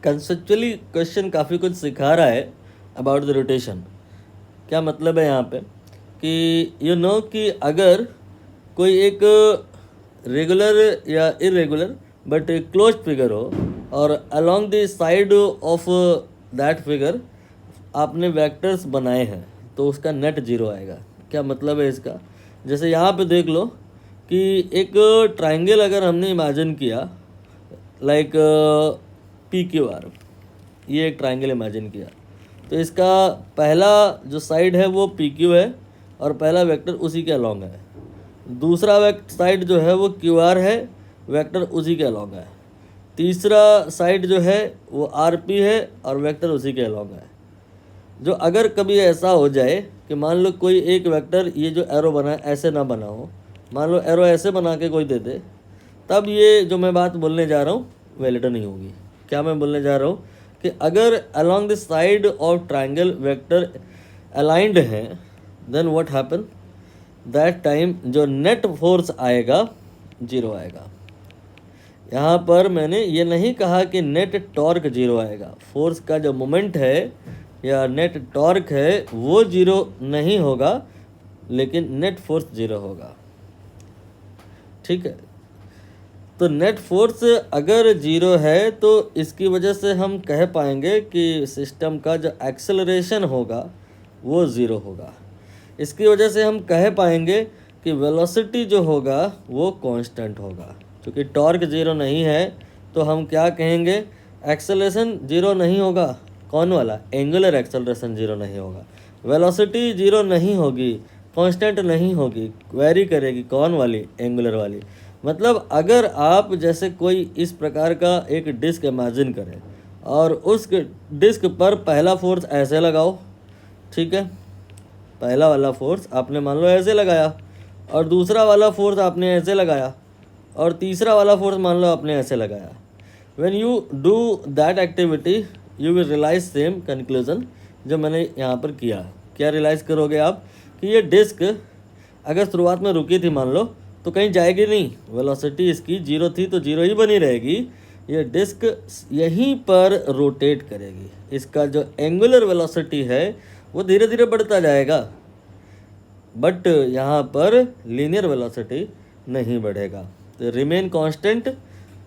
Conceptually question काफ़ी कुछ सिखा रहा है अबाउट द रोटेशन। क्या मतलब है यहाँ पे कि कि अगर कोई एक रेगुलर या इरेगुलर बट क्लोज्ड फिगर हो और along the side of that figure आपने वेक्टर्स बनाए हैं तो उसका नेट जीरो आएगा। क्या मतलब है इसका? जैसे यहाँ पे देख लो कि एक ट्राइंगल अगर हमने इमेजिन किया लाइक PQR, ये एक ट्राइंगल इमेजिन किया तो इसका पहला जो साइड है वो PQ है और पहला वेक्टर उसी के अलोंग है। दूसरा साइड जो है वो QR है, वेक्टर उसी के अलोंग है। तीसरा साइड जो है वो RP है और वेक्टर उसी के अलोंग है। जो अगर कभी ऐसा हो जाए कि मान लो कोई एक वेक्टर ये जो एरो बना है ऐसे ना बना हो, मान लो एरो ऐसे बना के कोई दे दे, तब ये जो मैं बात बोलने जा रहा हूँ वैलिड नहीं होगी। क्या मैं बोलने जा रहा हूँ कि अगर along the side of triangle vector aligned हैं then what happen, that time जो नेट फोर्स आएगा जीरो आएगा। यहाँ पर मैंने ये नहीं कहा कि नेट टॉर्क जीरो आएगा। फोर्स का जो मोमेंट है या नेट टॉर्क है वो जीरो नहीं होगा, लेकिन नेट फोर्स जीरो होगा। ठीक है, तो नेट फोर्स अगर जीरो है तो इसकी वजह से हम कह पाएंगे कि सिस्टम का जो एक्सेलरेशन होगा वो ज़ीरो होगा। इसकी वजह से हम कह पाएंगे कि वेलोसिटी जो होगा वो कांस्टेंट होगा। क्योंकि टॉर्क जीरो नहीं है तो हम क्या कहेंगे, एक्सेलरेशन जीरो नहीं होगा। कौन वाला? एंगुलर एक्सेलरेशन जीरो नहीं होगा। वेलोसिटी जीरो नहीं होगी, कांस्टेंट नहीं होगी, वेरी करेगी। कौन वाली? एंगुलर वाली। मतलब अगर आप जैसे कोई इस प्रकार का एक डिस्क इमेजिन करें और उस डिस्क पर पहला फोर्स ऐसे लगाओ, ठीक है, पहला वाला फोर्स आपने मान लो ऐसे लगाया और दूसरा वाला फोर्स आपने ऐसे लगाया और तीसरा वाला फोर्स मान लो आपने ऐसे लगाया। When you do that activity you will realise same conclusion जो मैंने यहाँ पर किया। क्या रियलाइज करोगे आप कि ये डिस्क अगर शुरुआत में रुकी थी मान लो तो कहीं जाएगी नहीं, वेलोसिटी इसकी जीरो थी तो जीरो ही बनी रहेगी। ये डिस्क यहीं पर रोटेट करेगी। इसका जो एंगुलर वेलोसिटी है वो धीरे धीरे बढ़ता जाएगा, बट यहाँ पर लीनियर वेलोसिटी नहीं बढ़ेगा। तो remain constant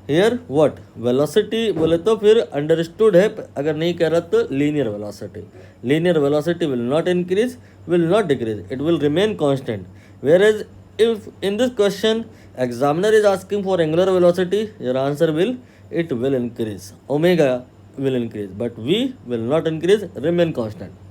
here what? Velocity बोले तो फिर अंडरस्टूड है, अगर नहीं कह रहा तो linear velocity. Linear velocity will not increase, will not decrease, it will remain constant. Whereas if in this question examiner is asking for angular velocity, your answer will increase, omega will increase, but v will not increase, remain constant.